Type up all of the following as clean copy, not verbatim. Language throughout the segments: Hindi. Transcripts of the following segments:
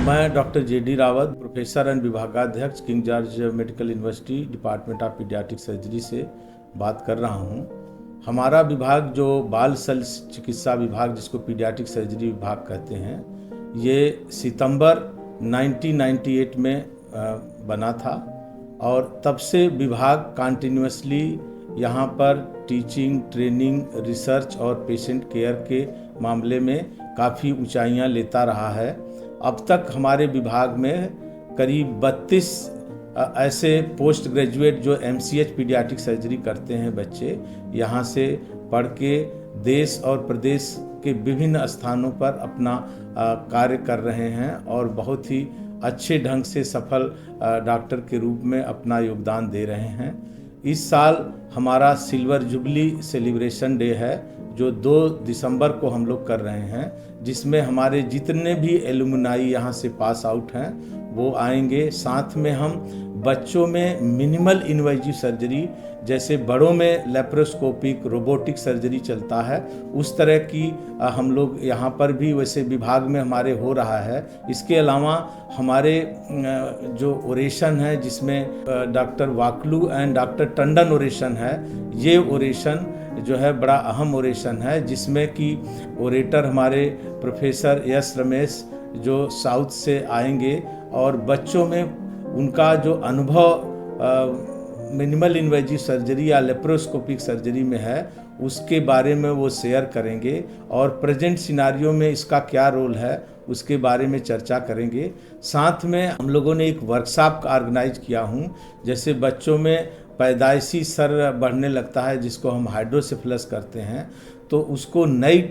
मैं doctor J D. Rawat, professor and विभागाध्यक्ष King George Medical University, department of paediatric surgery से बात कर रहा हूँ। हमारा विभाग जो बाल शल्य चिकित्सा विभाग, जिसको पीडियाट्रिक सर्जरी विभाग कहते हैं, ये सितंबर 1998 में बना था और तब से विभाग कंटिन्यूअसली यहाँ पर टीचिंग, ट्रेनिंग, रिसर्च और पेशेंट केयर के मामले में काफ़ी ऊंचाइयाँ लेता रहा है। अब तक हमारे विभाग में करीब 32 ऐसे पोस्ट ग्रेजुएट जो MCH पीडियाट्रिक सर्जरी करते हैं बच्चे, यहाँ से पढ़ के देश और प्रदेश के विभिन्न स्थानों पर अपना कार्य कर रहे हैं और बहुत ही अच्छे ढंग से सफल डॉक्टर के रूप में अपना योगदान दे रहे हैं। इस साल हमारा सिल्वर जुबली सेलिब्रेशन डे है जो 2 दिसंबर को हम लोग कर रहे हैं, जिसमें हमारे जितने भी एलुमनाई यहाँ से पास आउट हैं वो आएंगे। साथ में हम बच्चों में मिनिमल इन्वेजिव सर्जरी, जैसे बड़ों में लेप्रोस्कोपिक रोबोटिक सर्जरी चलता है, उस तरह की हम लोग यहाँ पर भी वैसे विभाग में हमारे हो रहा है। इसके अलावा हमारे जो ओरेशन है, जिसमें doctor Wakhlu and doctor Tandon oration है, ये ओरेशन जो है बड़ा अहम ओरेशन है, जिसमें कि ओरेटर हमारे प्रोफेसर यस रमेश जो साउथ से आएंगे और बच्चों में उनका जो अनुभव मिनिमल इन्वेजिव सर्जरी या लेप्रोस्कोपिक सर्जरी में है उसके बारे में वो शेयर करेंगे और प्रेजेंट सिनारियो में इसका क्या रोल है उसके बारे में चर्चा करेंगे। साथ में हम लोगों ने एक वर्कशॉप ऑर्गेनाइज किया हूँ, जैसे बच्चों में पैदाइशी सर बढ़ने लगता है जिसको हम हाइड्रोसेफलस करते हैं, तो उसको नई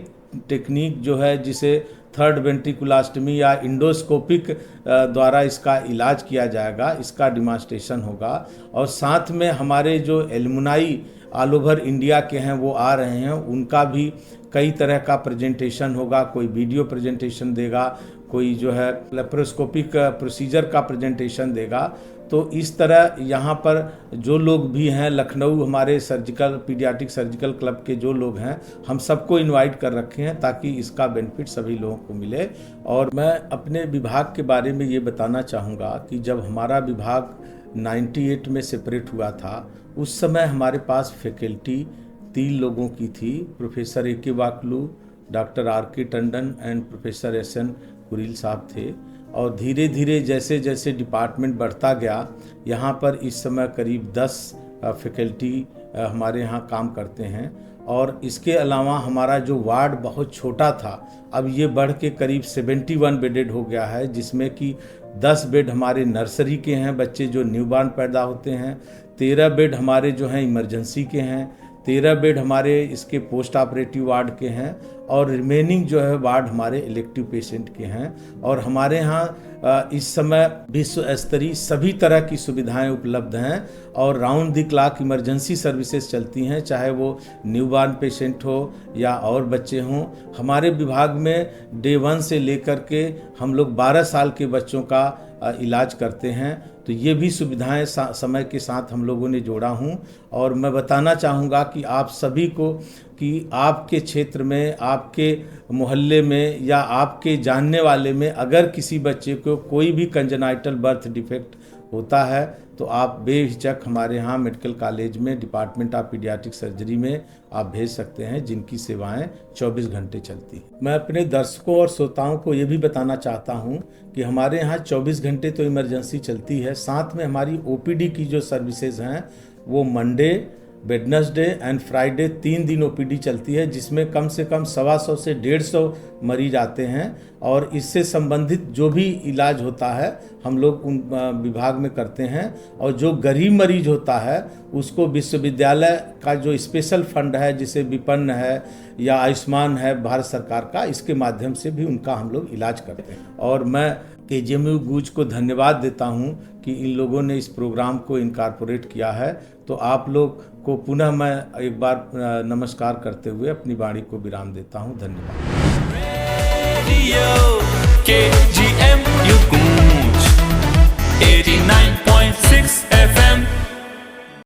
टेक्निक जो है जिसे थर्ड वेंट्रिकुलास्टमी या इंडोस्कोपिक द्वारा इसका इलाज किया जाएगा, इसका डिमॉन्स्ट्रेशन होगा। और साथ में हमारे जो एलुमनाई ऑल ओवर इंडिया के हैं वो आ रहे हैं, उनका भी कई तरह का प्रेजेंटेशन होगा। कोई वीडियो प्रेजेंटेशन देगा, कोई जो है लेप्रोस्कोपिक प्रोसीजर का प्रेजेंटेशन देगा। तो इस तरह यहाँ पर जो लोग भी हैं, लखनऊ हमारे सर्जिकल पीडियाट्रिक सर्जिकल क्लब के जो लोग हैं, हम सबको इनवाइट कर रखे हैं ताकि इसका बेनिफिट सभी लोगों को मिले। और मैं अपने विभाग के बारे में ये बताना चाहूँगा कि जब हमारा विभाग 98 में सेपरेट हुआ था, उस समय हमारे पास फैकल्टी 3 लोगों की थी, professor A.K. Wakhlu, doctor R.K. Tandon and professor S.N. Kureel साहब थे। और धीरे धीरे जैसे जैसे डिपार्टमेंट बढ़ता गया, यहाँ पर इस समय करीब 10 फैकल्टी हमारे यहाँ काम करते हैं। और इसके अलावा हमारा जो वार्ड बहुत छोटा था, अब ये बढ़ के करीब 71 बेडेड हो गया है, जिसमें कि 10 बेड हमारे नर्सरी के हैं, बच्चे जो न्यूबॉर्न पैदा होते हैं, 13 बेड हमारे जो हैं इमरजेंसी के हैं, 13 बेड हमारे इसके पोस्ट ऑपरेटिव वार्ड के हैं और रिमेनिंग जो है वार्ड हमारे इलेक्टिव पेशेंट के हैं। और हमारे यहाँ इस समय विश्व स्तरीय सभी तरह की सुविधाएं उपलब्ध हैं और round the clock emergency services चलती हैं, चाहे वो न्यूबॉर्न पेशेंट हो या और बच्चे हों। हमारे विभाग में डे 1 से लेकर के हम लोग 12 साल के बच्चों का इलाज करते हैं। तो ये भी सुविधाएं समय के साथ हम लोगों ने जोड़ा हूँ। और मैं बताना चाहूँगा कि आप सभी को कि आपके क्षेत्र में, आपके मोहल्ले में या आपके जानने वाले में अगर किसी बच्चे को कोई भी कंजेनाइटल बर्थ डिफेक्ट होता है तो आप बेहिचक हमारे यहाँ मेडिकल कॉलेज में डिपार्टमेंट ऑफ पीडियाट्रिक सर्जरी में आप भेज सकते हैं, जिनकी सेवाएं 24 घंटे चलती हैं। मैं अपने दर्शकों और श्रोताओं को ये भी बताना चाहता हूँ कि हमारे यहाँ 24 घंटे तो इमरजेंसी चलती है, साथ में हमारी OPD की जो सर्विसेज हैं वो मंडे, वेडनेसडे एंड फ्राइडे 3 दिन OPD चलती है, जिसमें कम से कम 125 से 150 मरीज आते हैं। और इससे संबंधित जो भी इलाज होता है हम लोग उन विभाग में करते हैं। और जो गरीब मरीज होता है उसको विश्वविद्यालय का जो स्पेशल फंड है, जिसे विपन्न है या आयुष्मान है भारत सरकार का, इसके माध्यम से भी उनका हम लोग इलाज करते हैं। और मैं KGMU गूज को धन्यवाद देता हूं कि इन लोगों ने इस प्रोग्राम को इनकॉर्पोरेट किया है। तो आप लोग को पुनः मैं एक बार नमस्कार करते हुए अपनी वाणी को विराम देता हूं। धन्यवाद। KGMU गूंज 89.6 FM